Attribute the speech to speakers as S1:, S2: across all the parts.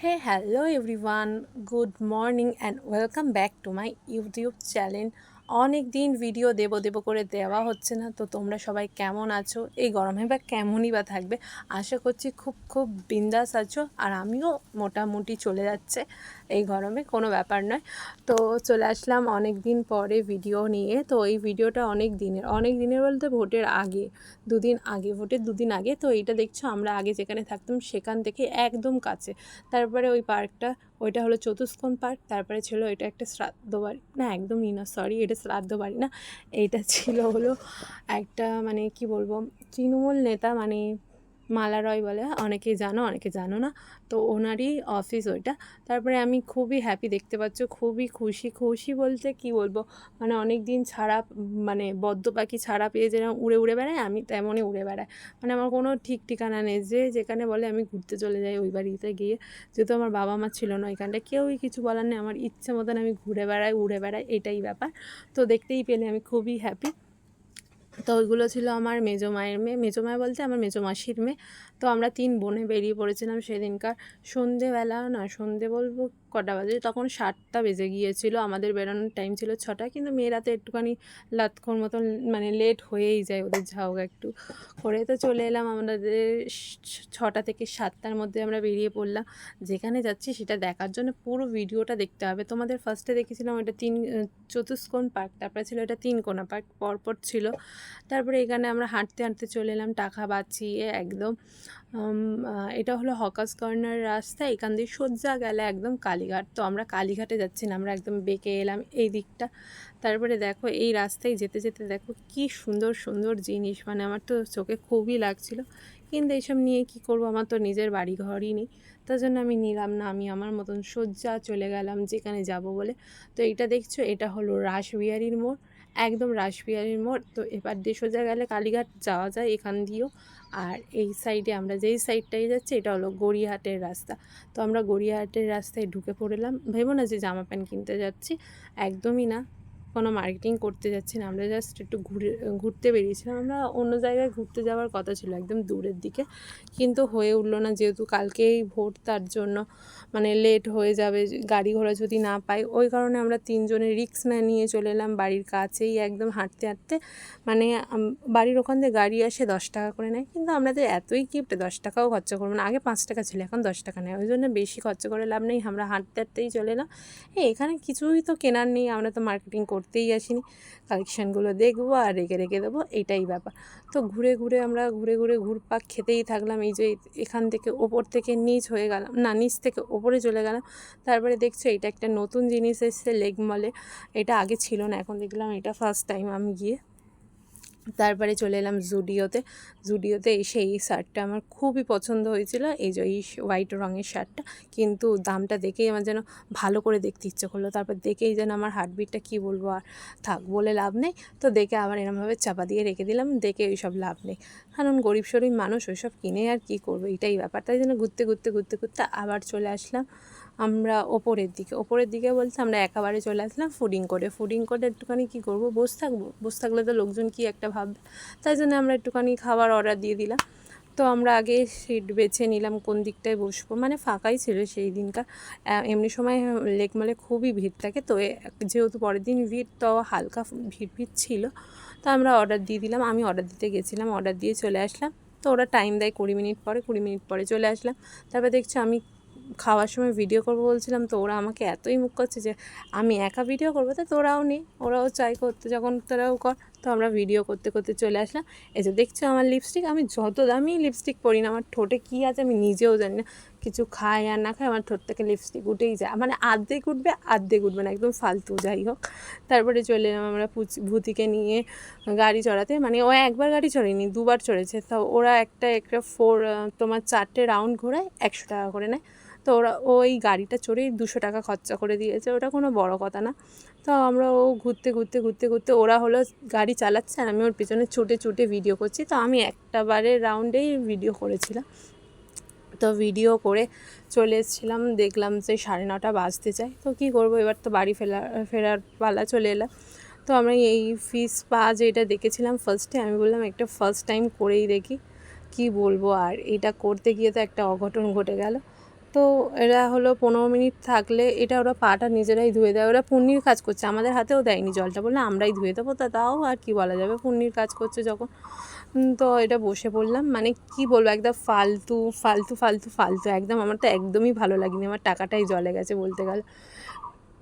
S1: Hey, hello everyone. Good morning and welcome back to my YouTube channel. অনেক দিন video দেব করে দেওয়া হচ্ছে না, তো তোমরা সবাই কেমন আছো? এই গরমে বা কেমনই বা থাকবে, আশা করছি খুব বিন্দাস আছো। আর আমিও মোটামুটি চলে যাচ্ছে এই গরমে, কোনো ব্যাপার নয়। তো চলে আসলাম অনেক দিন পরে ভিডিও নিয়ে। তো এই ভিডিওটা অনেক দিনের বলতে ভোটের আগে, ভোটের দুদিন আগে। তো এইটা দেখছো, আমরা আগে যেখানে থাকতাম সেখান থেকে একদম কাছে। তারপরে ওই পার্কটা, ওইটা হলো চতুষ্কোণ পার্ক। তারপরে ছিল এটা একটা শ্রাদ্ধ বাড়ি, না একদমই না, সরি, এটা শ্রাদ্ধ বাড়ি না, এইটা ছিল হলো একটা, মানে কি বলবো, তৃণমূল নেতা, মানে মালা রয় বলে, অনেকেই জানো অনেকে জানো না, তো ওনারই অফিস ওইটা। তারপরে আমি খুবই হ্যাপি, দেখতে পাচ্ছ, খুবই খুশি বলতে কি বলবো, মানে অনেক দিন ছাড়া, মানে বদ্ধ পাখি ছাড়া পেয়ে যেরকম উড়ে উড়ে বেড়ায়, আমি তেমনই উড়ে বেড়াই। মানে আমার কোনো ঠিক ঠিকানা নেই, যে যেখানে বলে আমি ঘুরতে চলে যাই ওই বাড়িতে গিয়ে। যেহেতু আমার বাবা মা ছিল না ওইখানটা, কেউই কিছু বলার নেই, আমার ইচ্ছে মতন আমি ঘুরে বেড়াই উড়ে বেড়াই, এটাই ব্যাপার। তো দেখতেই পেলে আমি খুবই হ্যাপি। তো ওইগুলো ছিল আমার মেজো মায়ের মেয়ে, মেজো মায় বলতে আমার মেজো মাসির মেয়ে। তো আমরা 3 বোনে বেরিয়ে পড়েছিলাম সেদিনকার সন্ধেবেলা, না সন্ধে বলবো কটা বাজে, তখন 7টা বেজে গিয়েছিল। আমাদের বেরোনোর টাইম ছিল 6টা, কিন্তু মেয়েরা তো একটুখানি লাতখোর মতন, মানে লেট হয়েই যায় ওদের, ঝাউগা একটু করে। তো চলে এলাম আমাদের 6টা থেকে 7টার মধ্যে আমরা বেরিয়ে পড়লাম। যেখানে যাচ্ছি সেটা দেখার জন্য পুরো ভিডিওটা দেখতে হবে তোমাদের। ফার্স্টে দেখেছিলাম এটা চতুষ্কোণ পার্ক, তারপরে ছিল এটা তিনকোনা পার্ক, পরপর ছিল। তারপরে এখানে আমরা হাঁটতে চলে এলাম টাকা বাঁচিয়ে একদম। এটা হলো হকার্স কর্নার রাস্তা, এখান দিয়ে সোজা গেলে একদম কালীঘাট। তো আমরা কালীঘাটে যাচ্ছি না, আমরা একদম বেঁকে এলাম এই দিকটা। তারপরে দেখো এই রাস্তায় যেতে দেখো কি সুন্দর জিনিস, মানে আমার তো চোখে খুবই লাগছিল। কিন্তু এইসব নিয়ে কি করব, আমার তো নিজের বাড়ি ঘরই নেই, তার জন্য আমি নিলাম না। আমি আমার মতন সোজা চলে গেলাম যেখানে যাব বলে। তো এইটা দেখছো, এটা হলো রাসবিহারীর মোড়, একদম রাসবিহারীর মোড়। তো এবার দিয়ে সোজা গেলে কালীঘাট যাওয়া যায় এখান দিয়েও। আর এই সাইডে আমরা যেই সাইডটাই যাচ্ছি এটা হলো গড়িয়াহাটের রাস্তা। তো আমরা গড়িয়াহাটের রাস্তায় ঢুকে পড়লাম। ভেবো না যে জামা প্যান্ট কিনতে যাচ্ছি, একদমই না, কোনো মার্কেটিং করতে যাচ্ছি না, আমরা জাস্ট একটু ঘুরতে বেরিয়েছিলাম। আমরা অন্য জায়গায় ঘুরতে যাওয়ার কথা ছিল, একদম দূরের দিকে, কিন্তু হয়ে উঠলো না, যেহেতু কালকেই ভোট, তার জন্য মানে লেট হয়ে যাবে গাড়ি ঘোড়া যদি না পাই। ওই কারণে আমরা 3 জনে রিস্ক না নিয়ে চলে এলাম বাড়ির কাছেই, একদম হাঁটতে মানে বাড়ির ওখান থেকে গাড়ি আসে 10 টাকা করে নেয়, কিন্তু আমাদের এতই কিপ্টে 10 টাকাও খরচা করবো না। আগে 5 টাকা ছিল, এখন 10 টাকা নেয়, ওই জন্য বেশি খরচা করে লাভ নেই, আমরা হাঁটতেই চলে এলাম। এখানে কিছুই তো কেনার নেই, আমরা তো মার্কেটিং করতেই আসিনি, কালেকশানগুলো দেখবো আর রেখে দেবো, এইটাই ব্যাপার। তো আমরা ঘুরপাক খেতেই থাকলাম। এই যে এখান থেকে ওপর থেকে নিচ হয়ে গেলাম, না নিচ থেকে ওপরে চলে গেলাম। তারপরে দেখছো এটা একটা নতুন জিনিস এসেছে লেক মলে, এটা আগে ছিল না, এখন দেখলাম এটা ফার্স্ট টাইম আমি গিয়ে। তারপরে চলে এলাম জুডিওতে এসে এই শার্টটা আমার খুবই পছন্দ হয়েছিল, এই যে এই হোয়াইট রঙের শার্টটা। কিন্তু দামটা দেখেই আমার যেন ভালো করে দেখতে ইচ্ছে করলো, তারপর দেখেই যেন আমার হার্টবিটটা, কি বলবো আর, থাক বলে লাভ নেই। তো দেখে আবার এরমভাবে চাপা দিয়ে রেখে দিলাম, দেখে ওইসব লাভ নেই, কারণ গরিব শরীর মানুষ ওইসব কিনে আর কি করবো, এটাই ব্যাপার। তাই জন্য ঘুরতে আবার চলে আসলাম আমরা ওপরের দিকে বলতে আমরা একেবারে চলে আসলাম ফুডিং করে একটুখানি কী করবো, বসে থাকলে তো লোকজন কি একটা ভাববে, তাই জন্য আমরা একটুখানি খাবার অর্ডার দিয়ে দিলাম। তো আমরা আগে সিট বেছে নিলাম কোন দিকটায় বসবো, মানে ফাঁকাই ছিল সেই দিনকার। এমনি সময় লেক মলে খুবই ভিড় থাকে, তো যেহেতু পরের দিন ভিড়, তো হালকা ভিড় ছিল। তো আমরা অর্ডার দিয়ে দিলাম, আমি অর্ডার দিতে গেছিলাম, অর্ডার দিয়ে চলে আসলাম। তো ওরা টাইম দেয় 20 মিনিট পরে চলে আসলাম। তারপর দেখছি আমি খাওয়ার সময় ভিডিও করবো বলছিলাম, তো ওরা আমাকে এতই মুখ করছে যে আমি একা ভিডিও করবো, তো তোরাও নেই, ওরাও চাই করতে, যখন তোরাও কর। তো আমরা ভিডিও করতে চলে আসলাম। এই যে দেখছো আমার লিপস্টিক, আমি যত দামি লিপস্টিক পরি না, আমার ঠোঁটে কী আছে আমি নিজেও জানি না, কিছু খাই আর না খাই আমার ঠোঁট থেকে লিপস্টিক উঠেই যায়, মানে আর্ধেক উঠবে না, একদম ফালতু, যাই হোক। তারপরে চলে এলাম আমরা ভূতিকে নিয়ে গাড়ি চড়াতে, মানে ও একবার গাড়ি চড়েনি, 2বার চড়েছে। তো ওরা একটা তোমার 4টে রাউন্ড ঘোরায় 100 টাকা করে নেয়। তো ওই গাড়িটা চড়েই 200 টাকা খরচা করে দিয়েছে, ওটা কোনো বড় কথা না। তো আমরা ঘুরতে ওরা হলো গাড়ি চালাচ্ছে আর আমি ওর পিছনে ছুটে ভিডিও করছি। তো আমি একটাবারের রাউন্ডেই ভিডিও করেছিলাম। তো ভিডিও করে চলে এসেছিলাম, দেখলাম যে 9:30 বাজতে চায়। তো কী করবো, এবার তো বাড়ি ফেরার পালা, চলে এলাম। তো আমরা এই ফিশ পা যেটা দেখেছিলাম ফার্স্টে, আমি বললাম একটা ফার্স্ট টাইম করেই দেখি, কি বলবো। আর এটা করতে গিয়ে তো একটা অঘটন ঘটে গেল। তো এরা হলো 15 মিনিট থাকলে এটা ওরা পাটা নিজেরাই ধুয়ে দেয়, ওরা পুণ্যির কাজ করছে, আমাদের হাতেও দেয়নি জলটা, বললে আমরাই ধুয়ে দেবো, তাও আর কি বলা যাবে, পুণ্যির কাজ করছে যখন। তো এটা বসে পড়লাম, মানে কি বলবো, একদম ফালতু ফালতু ফালতু ফালতু একদম, আমার তো একদমই ভালো লাগেনি, আমার টাকাটাই জলে গেছে বলতে গেলে।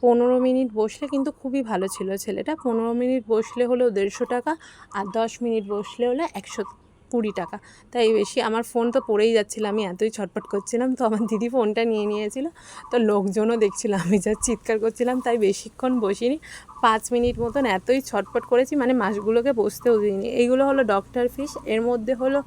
S1: 15 মিনিট বসলে কিন্তু খুবই ভালো ছিল ছেলেটা, 15 মিনিট বসলে হলো 150 টাকা, আর 10 মিনিট বসলে হলো 120 টাকা, তাই বেশি। আমার ফোন তো পড়েই যাচ্ছিল, আমি এতই ছটফট করছিলাম, তো আমার দিদি ফোনটা নিয়ে নিয়েছিল, তো লোকজনও দেখছিল আমি যা চিৎকার করছিলাম, তাই বেশিক্ষণ বসিনি, 5 মিনিট মতন এতই ছটফট করেছি, মানে মাছগুলোকে বসতেও দিইনি। এইগুলো হলো ডক্টর ফিশ, এর মধ্যে হলো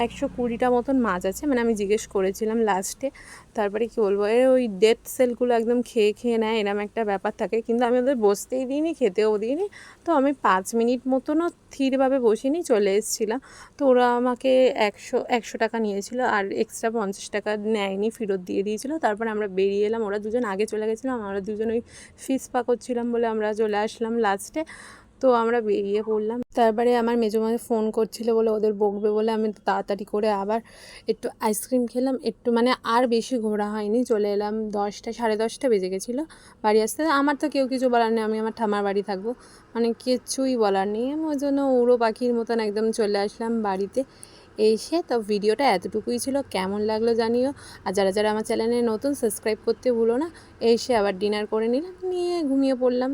S1: 120টা মতন মাছ আছে, মানে আমি জিজ্ঞেস করেছিলাম লাস্টে। তারপরে কি বলবো, ওই ডেড সেলগুলো একদম খেয়ে খেয়ে নেয়, এরম একটা ব্যাপার থাকে, কিন্তু আমি ওদের বসতেই দিইনি, খেতেও দিইনি। তো আমি 5 মিনিট মতনও স্থিরভাবে বসিনি, চলে এসেছিলাম। তো ওরা আমাকে 100 টাকা নিয়েছিল, আর এক্সট্রা 50 টাকা নেয়নি, ফেরত দিয়ে দিয়েছিলো। তারপরে আমরা বেরিয়ে এলাম, ওরা দুজন আগে চলে গেছিলাম, আমরা দুজন ওই ফিশ পা করছিলাম বলে আমরা চলে আসলাম লাস্টে। তো আমরা বেরিয়ে পড়লাম। তারপরে আমার মেজোমাকে ফোন করছিল বলে ওদের বকবে বলে আমি তাড়াতাড়ি করে আবার একটু আইসক্রিম খেলাম, একটু মানে আর বেশি ঘোরা হয়নি, চলে এলাম 10টা 10:30 বেজে গেছিলো বাড়ি আসতে। আমার তো কেউ কিছু বলার নেই, আমি আমার ঠাম্মার বাড়ি থাকবো, মানে কিচ্ছুই বলার নেই, আমি ওই জন্য উড়ো পাখির মতন একদম চলে আসলাম বাড়িতে। এসে তো ভিডিওটা এতটুকুই ছিল, কেমন লাগলো জানিও, আর যারা যারা আমার চ্যানেলে নতুন সাবস্ক্রাইব করতে ভুলো না। এসে আবার ডিনার করে নিলাম, নিয়ে ঘুমিয়ে পড়লাম।